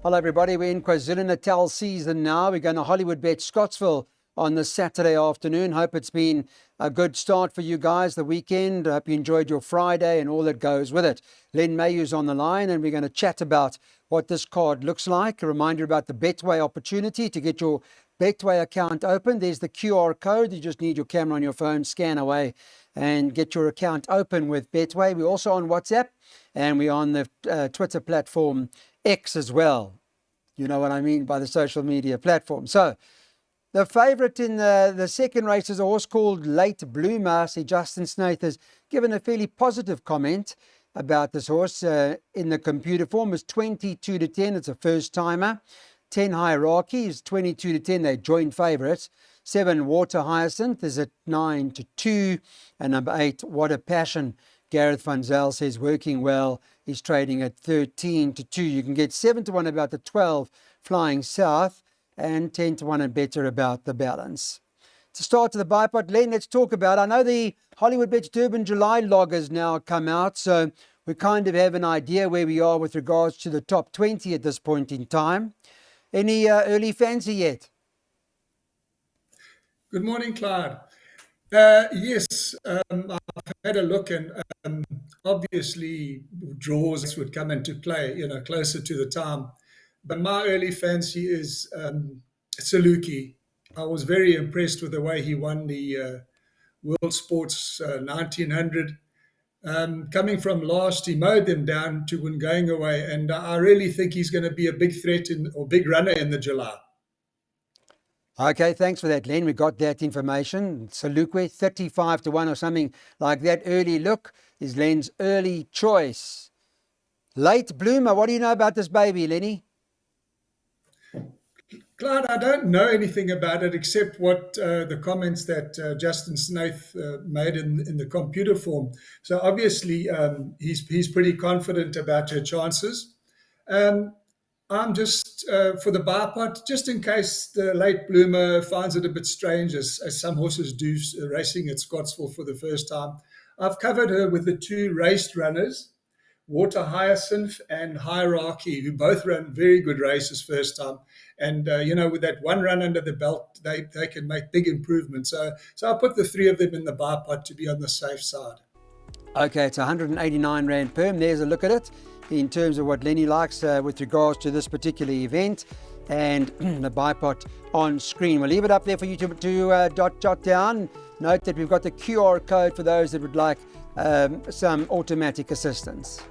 Hello everybody, we're in KwaZulu-Natal season now. We're going to Hollywood Bet Scottsville on this Saturday afternoon. Hope it's been a good start for you guys the weekend. I hope you enjoyed your Friday and all that goes with it. Len Mayhew's on the line and we're going to chat about what this card looks like. A reminder about the Betway opportunity to get your Betway account open. There's the QR code. You just need your camera on your phone, scan away and get your account open with Betway. We're also on WhatsApp and we're on the Twitter platform X as well. You know what I mean by the social media platform. So the favourite in the second race is a horse called Late Bloomer. See, Justin Snaith has given a fairly positive comment about this horse in the computer form. It's 22 to 10. It's a first timer. 10 Hierarchy is 22 to 10. They're joint favourites. 7 Water Hyacinth is at 9 to 2. And number 8 What a Passion. Gareth Van Zyl says working well. He's trading at 13 to 2. You can get 7 to 1 about the 12 Flying South and 10 to 1 and better about the balance. To start to the buy pot, Len, let's talk about, I know the Hollywood Bets Durban July log has now come out, so we kind of have an idea where we are with regards to the top 20 at this point in time. Any early fancy yet? Good morning, Clyde. Yes, I've had a look and obviously draws would come into play, closer to the time. But my early fancy is Saluki. I was very impressed with the way he won the World Sports 1900. Coming from last, he mowed them down to win going away, and I really think he's going to be a big threat or big runner in the July. Okay, thanks for that, Len. We got that information. Saluki, 35 to 1 or something like that. Early look is Len's early choice. Late Bloomer, what do you know about this baby, Lenny? Clyde, I don't know anything about it except what the comments that Justin Snaith made in the computer form. So obviously he's pretty confident about her chances. I'm just for the buy pot, just in case the Late Bloomer finds it a bit strange, as some horses do racing at Scottsville for the first time. I've covered her with the 2 raced runners, Water Hyacinth and Hierarchy, who both ran very good races first time. And, with that one run under the belt, they can make big improvements. So I'll put the 3 of them in the buy pot to be on the safe side. Okay, it's 189 Rand perm. There's a look at it in terms of what Lenny likes with regards to this particular event and the buy pot on screen. We'll leave it up there for you to jot down. Note that we've got the QR code for those that would like some automatic assistance.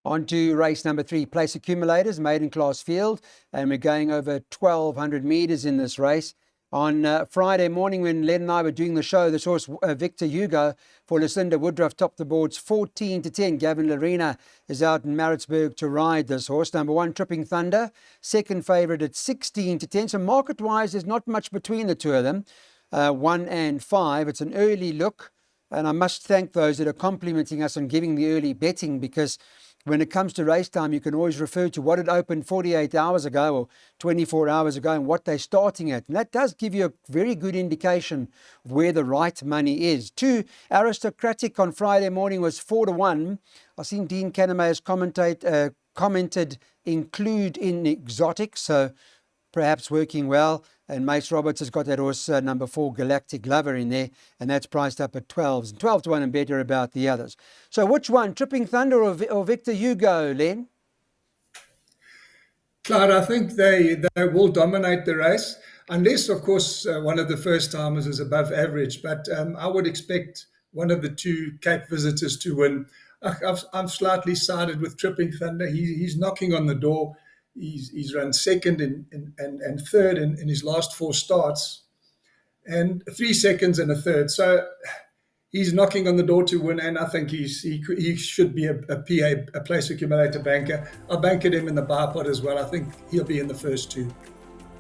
On to race number 3, Place Accumulators, maiden class field, and we're going over 1,200 metres in this race. On Friday morning when Len and I were doing the show, this horse, Victor Hugo, for Lucinda Woodruff, topped the boards 14 to 10. Gavin Larena is out in Maritzburg to ride this horse. Number 1, Tripping Thunder, second favourite at 16 to 10. So market-wise, there's not much between the two of them, 1 and 5. It's an early look, and I must thank those that are complimenting us on giving the early betting, because when it comes to race time, you can always refer to what had opened 48 hours ago or 24 hours ago and what they're starting at. And that does give you a very good indication of where the right money is. 2, Aristocratic on Friday morning was 4 to 1. I've seen Dean Canemaker's commented include in exotic, so perhaps working well. And Mace Roberts has got that horse number 4 Galactic Lover in there, and that's priced up at 12 to 1 and better about the others. So which one, Tripping Thunder or Victor Hugo, Len? Clyde, I think they will dominate the race, unless, of course, one of the first timers is above average. But I would expect one of the 2 Cape Visitors to win. I've slightly sided with Tripping Thunder. He's knocking on the door. He's run second and third in his last 4 starts, and 3 seconds and a third. So he's knocking on the door to win, and I think he should be a PA, a Place Accumulator banker. I'll banker him in the buy pot as well. I think he'll be in the first 2.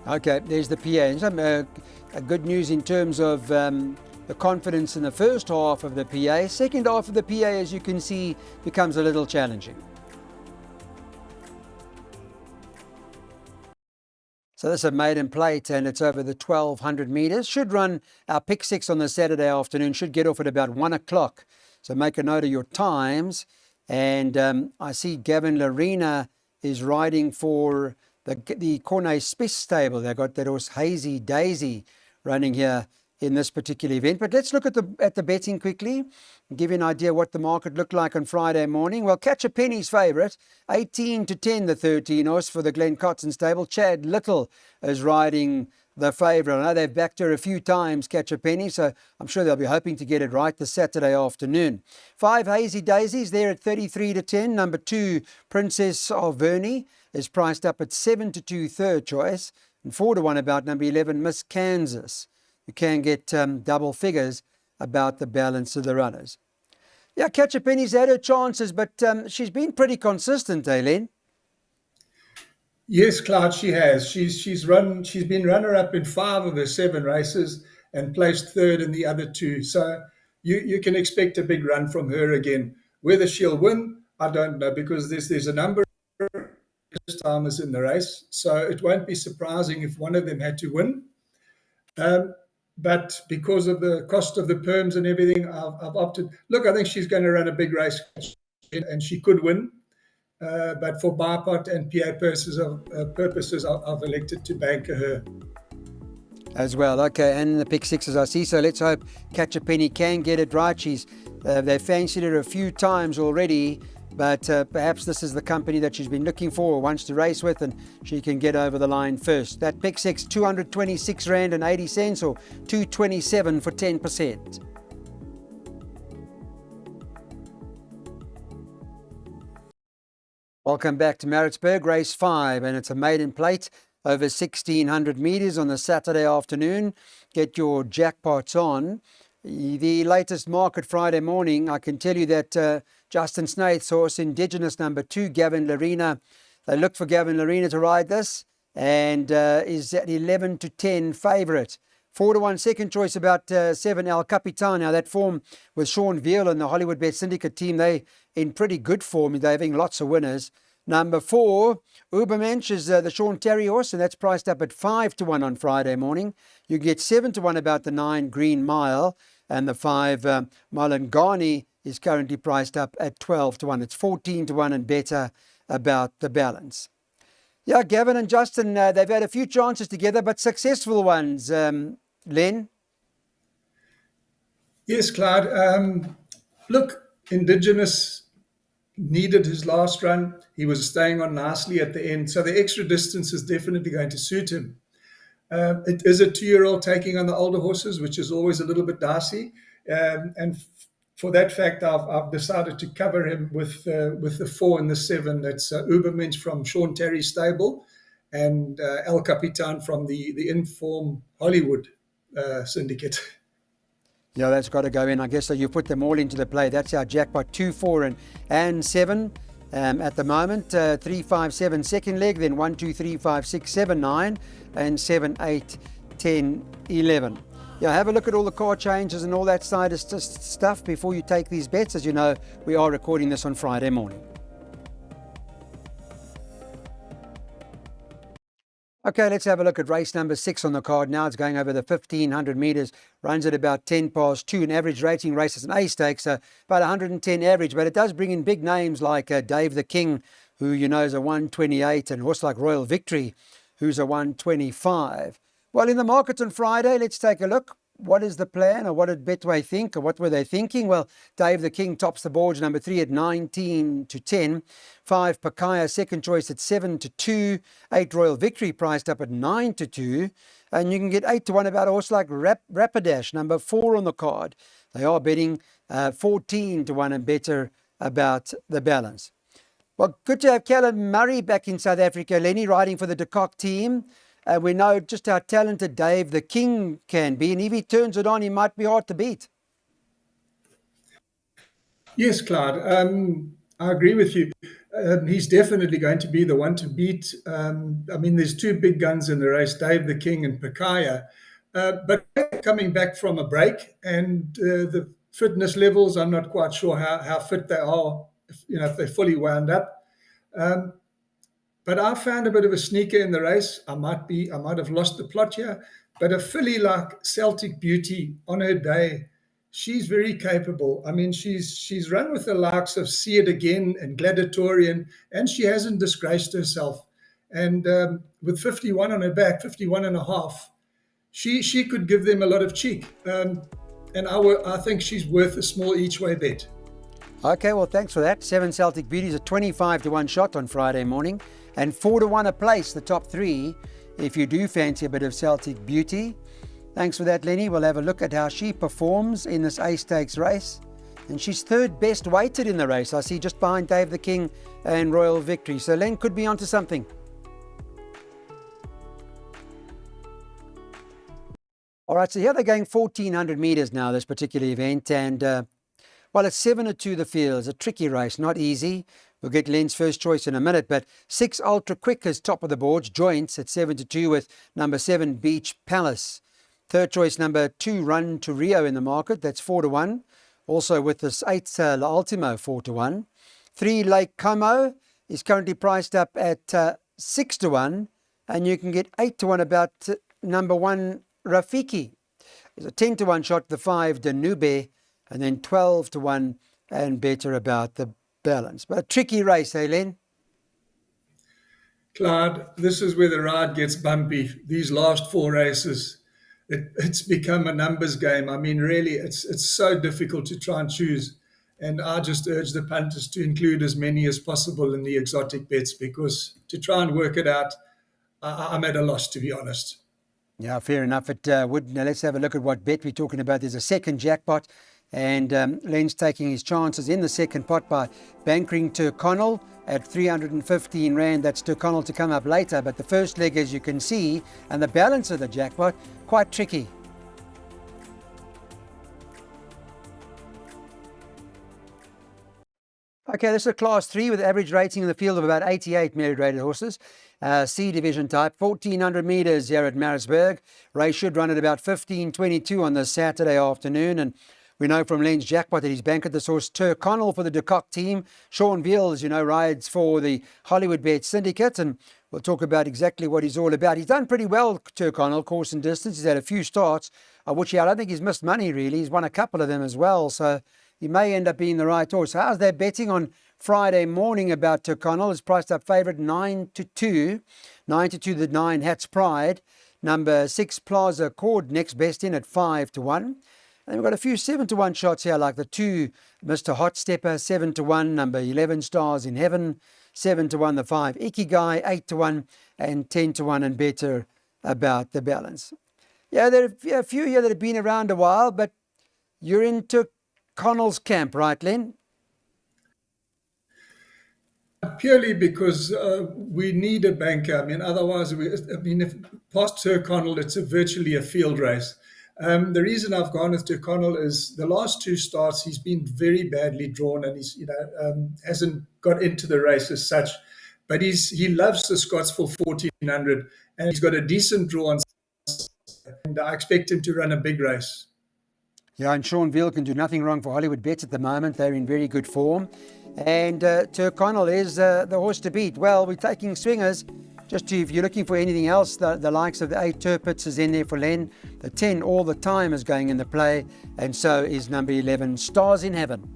Okay, there's the PA. And some good news in terms of the confidence in the first half of the PA. Second half of the PA, as you can see, becomes a little challenging. So this is a maiden plate and it's over the 1,200 metres. Should run our pick 6 on the Saturday afternoon. Should get off at about 1 o'clock. So make a note of your times. And I see Gavin Larena is riding for the Cornet Spiss stable. They've got that horse Hazy Daisy running here in this particular event. But let's look at the betting quickly and give you an idea what the market looked like on Friday morning. Well, Catch a Penny's favourite, 18 to 10, the 13 horse for the Glen Cotton stable. Chad Little is riding the favourite. I know they've backed her a few times, Catch a Penny, so I'm sure they'll be hoping to get it right this Saturday afternoon. 5 Hazy Daisies there at 33 to 10. Number 2, Princess of Verney, is priced up at 7 to 2, third choice. And 4 to 1 about number 11, Miss Kansas. You can get double figures about the balance of the runners. Yeah, Catch a Penny's had her chances, but she's been pretty consistent, Len? Yes, Cloud, she has. She's been runner-up in 5 of her 7 races and placed third in the other 2. So you can expect a big run from her again. Whether she'll win, I don't know, because there's a number of first-timers in the race. So it won't be surprising if one of them had to win. But because of the cost of the perms and everything, I've opted. Look, I think she's going to run a big race, and she could win. But for BIPOT and PA purposes, I've elected to banker her. As well, okay, and the pick sixes I see. So let's hope Catch a Penny can get it right. They fancied her a few times already, but perhaps this is the company that she's been looking for or wants to race with, and she can get over the line first. That pick six, 226 Rand and 80 cents, or 227 for 10%. Welcome back to Maritzburg, race 5, and it's a maiden plate over 1,600 metres on the Saturday afternoon. Get your jackpots on. The latest market Friday morning, I can tell you that Justin Snaith's horse, Indigenous number 2, Gavin Larena, they looked for Gavin Larena to ride this, and is at 11 to 10 favourite. 4 to 1 second choice, about 7 El Capitan. Now that form with Sean Veal and the Hollywood Bet Syndicate team, they in pretty good form. They're having lots of winners. Number 4, Ubermensch is the Sean Terry horse, and that's priced up at 5 to 1 on Friday morning. You can get 7 to 1 about the 9 Green Mile, and the 5 Malangani is currently priced up at 12 to 1. It's 14 to 1 and better about the balance. Yeah, Gavin and Justin, they've had a few chances together, but successful ones. Len? Yes, Clyde. Look, Indigenous needed his last run. He was staying on nicely at the end, so the extra distance is definitely going to suit him. It is a 2-year-old taking on the older horses, which is always a little bit dicey. And for that fact, I've decided to cover him with the 4 and the 7. That's Ubermensch from Sean Terry's stable, and El Capitan from the Inform Hollywood syndicate. Yeah, that's got to go in. I guess so. You put them all into the play. That's our jackpot, 2, 4, and 7 at the moment. 3, 5, 7 second leg, then 1, 2, 3, 5, 6, 7, 9, and 7, 8, 10, 11. Yeah, have a look at all the car changes and all that side of stuff before you take these bets. As you know, we are recording this on Friday morning. Okay, let's have a look at race number 6 on the card now. It's going over the 1,500 metres, runs at about 10 past 2. An average rating race is an A stakes, so about 110 average, but it does bring in big names like Dave the King, who you know is a 128, and a horse like Royal Victory, who's a 125. Well, in the market on Friday, let's take a look. What is the plan, or what did Betway think, or what were they thinking? Well, Dave the King tops the boards, number 3 at 19 to 10. 5 Pakaya, second choice at 7 to 2. 8 Royal Victory priced up at 9 to 2. And you can get 8 to 1 about a horse like Rapidash, number 4 on the card. They are betting 14 to 1 and better about the balance. Well, good to have Callum Murray back in South Africa. Lenny riding for the De Kock team. We know just how talented Dave the King can be, and if he turns it on, he might be hard to beat. Yes, Clyde, I agree with you. He's definitely going to be the one to beat. I mean, there's 2 big guns in the race, Dave the King and Pakaya. But coming back from a break, and the fitness levels, I'm not quite sure how fit they are, if they're fully wound up. But I found a bit of a sneaker in the race. I might have lost the plot here, but a filly like Celtic Beauty on her day She's very capable. I mean, she's run with the likes of See It Again and Gladiatorian, and she hasn't disgraced herself. And with 51 on her back, 51 and a half, she could give them a lot of cheek. And I think she's worth a small each way bet. Okay, well, thanks for that. 7 Celtic Beauties, a 25 to 1 shot on Friday morning, and 4 to 1 a place, the top three, if you do fancy a bit of Celtic Beauty. Thanks for that, Lenny. We'll have a look at how she performs in this A Stakes race. And she's third best weighted in the race, I see, just behind Dave the King and Royal Victory. So Len could be onto something. All right, so here they're going 1,400 metres now, this particular event. And, well, it's 7 to 2 the field. It's a tricky race, not easy. We'll get Len's first choice in a minute. But 6 Ultra Quick is top of the boards, joints at 7 to 2 with number 7 Beach Palace. Third choice, number 2 Run to Rio in the market. That's 4 to 1. Also with this 8 La Ultimo, 4 to 1. 3 Lake Como is currently priced up at 6 to 1. And you can get 8 to 1 about number 1 Rafiki. There's a 10 to 1 shot, the 5 Danube, and then 12 to 1 and better about the balance. But a tricky race, eh, Len? Clyde, this is where the ride gets bumpy. These last 4 races, it's become a numbers game. I mean, really, it's so difficult to try and choose. And I just urge the punters to include as many as possible in the exotic bets, because to try and work it out, I'm at a loss, to be honest. Yeah, fair enough. It would. Now let's have a look at what bet we're talking about. There's a second jackpot, and Len's taking his chances in the second pot by bankering Tyrconnell at 315 Rand. That's Tyrconnell to come up later. But the first leg, as you can see, and the balance of the jackpot, quite tricky. Okay, this is a class 3 with average rating in the field of about 88 merit rated horses. C division type, 1,400 metres here at Maritzburg. Race should run at about 15:22 on this Saturday afternoon. And we know from Len's jackpot that he's banked this horse Tyrconnell for the De Kock team. Sean Veal, as you know, rides for the Hollywood Bet Syndicate. And we'll talk about exactly what he's all about. He's done pretty well, Tyrconnell, course and distance. He's had a few starts, which I don't think he's missed money, really. He's won a couple of them as well. So he may end up being the right horse. How's their betting on Friday morning about Tyrconnell? Is priced up favourite 9 to 2. 9 to 2, the 9 Hats Pride. Number 6 Plaza Accord next best in at 5 to 1. And we've got a few 7 to 1 shots here, like the 2 Mr. Hot Stepper, 7 to 1. Number 11 Stars in Heaven, 7 to 1. The 5 Ikigai, 8 to 1. And 10 to 1 and better about the balance. Yeah, there are a few here that have been around a while, but you're into Connell's camp, right, Len? Purely because we need a banker. I mean, otherwise, if past Tyrconnell, it's virtually a field race. The reason I've gone with Tyrconnell is the last 2 starts, he's been very badly drawn, and he's hasn't got into the race as such. But he loves the Scottsville 1400, and he's got a decent draw on, and I expect him to run a big race. Yeah, and Sean Veal can do nothing wrong for Hollywood Bets at the moment. They're in very good form. And Tyrconnell is the horse to beat. Well, we're taking swingers. If you're looking for anything else, the likes of the 8 Turpits is in there for Len. The 10 All the Time is going in the play. And so is number 11, Stars in Heaven.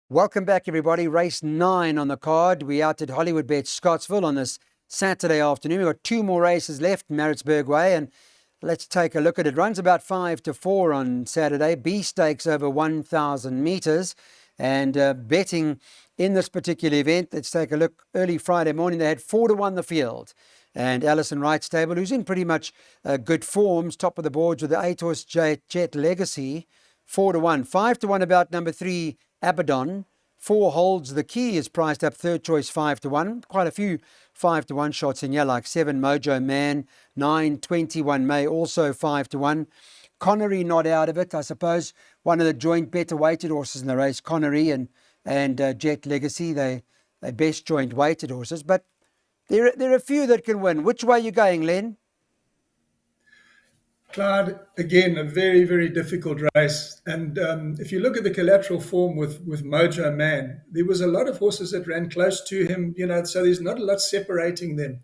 Welcome back, everybody. Race 9 on the card. We're out at Hollywood Bet Scottsville on this Saturday afternoon. We've got 2 more races left, Maritzburg Way, and let's take a look at it. Runs about 5 to 4 on Saturday. B Stakes over 1,000 metres. And betting in this particular event, let's take a look. Early Friday morning, they had 4 to 1 the field. And Alison Wright Stable, who's in pretty much good forms, top of the boards with the 8-horse Jet Legacy, 4 to 1. 5 to 1 about number 3, Abaddon. 4 Holds the Key is priced up, third choice 5 to 1. Quite a few 5 to 1 shots in here, like 7 Mojo Man, 9 21 May, also 5 to 1. Connery not out of it, I suppose. One of the joint better weighted horses in the race, Connery and Jet Legacy. They best joint weighted horses, but there are a few that can win. Which way are you going, Len? Clyde, again, a very, very difficult race. And if you look at the collateral form with Mojo Man, there was a lot of horses that ran close to him, so there's not a lot separating them.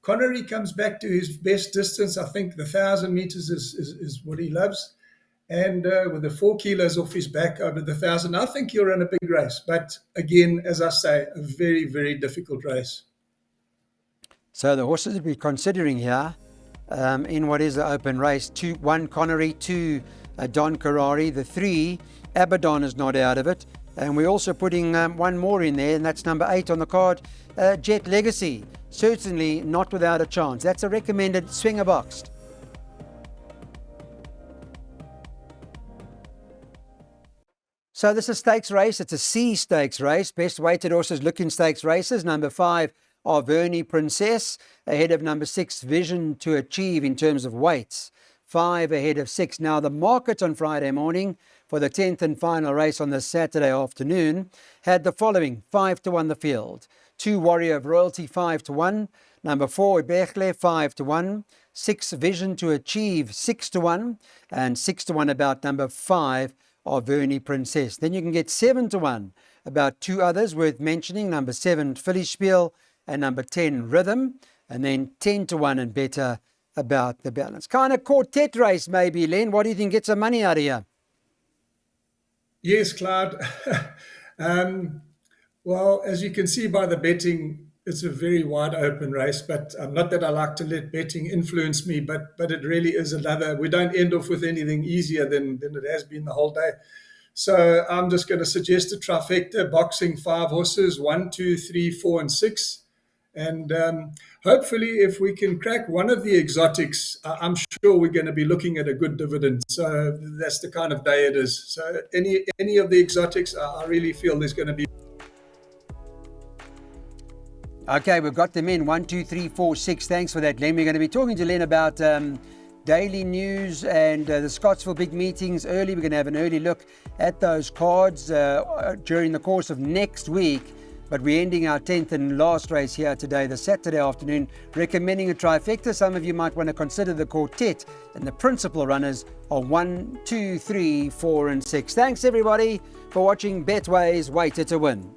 Connery comes back to his best distance. I think the 1,000 meters is what he loves. And with the 4 kilos off his back over the 1,000, I think he'll run a big race. But again, as I say, a very, very difficult race. So the horses that we're considering here in what is the open race, 1 Connery, 2 Don Carrari, the 3 Abaddon is not out of it. And we're also putting one more in there, and that's number 8 on the card, Jet Legacy. Certainly not without a chance. That's a recommended swinger boxed. So this is a stakes race. It's a C stakes race. Best weighted horses looking stakes races. Number 5, Arverni Princess, ahead of number 6, Vision to Achieve in terms of weights. 5 ahead of 6. Now the market on Friday morning for the 10th and final race on this Saturday afternoon had the following: 5-1 the field. 2 Warrior of Royalty, 5-1. Number 4 Bechle, 5-1. 6 Vision to Achieve, 6-1. And 6-1 about number 5 Arverni Princess. Then you can get 7-1 about 2 others worth mentioning: number 7 Philly Spiel and number 10 Rhythm. And then 10-1 and better about the balance. Kind of quartet race maybe, Len. What do you think? Get some money out of here. Yes, Clyde. Well, as you can see by the betting, it's a very wide open race, but not that I like to let betting influence me, but it really is another. We don't end off with anything easier than it has been the whole day. So I'm just going to suggest a trifecta, boxing 5 horses, 1, 2, 3, 4, and 6. And hopefully, if we can crack one of the exotics, I'm sure we're going to be looking at a good dividend. So that's the kind of day it is. So any of the exotics, I really feel there's going to be. Okay, we've got them in 1, 2, 3, 4, 6. Thanks for that, Len. We're going to be talking to Len about daily news and the Scottsville big meetings early. We're going to have an early look at those cards during the course of next week. But we're ending our 10th and last race here today, the Saturday afternoon, recommending a trifecta. Some of you might want to consider the quartet, and the principal runners are 1, 2, 3, 4, and 6. Thanks, everybody, for watching Betway's Waiter to Win.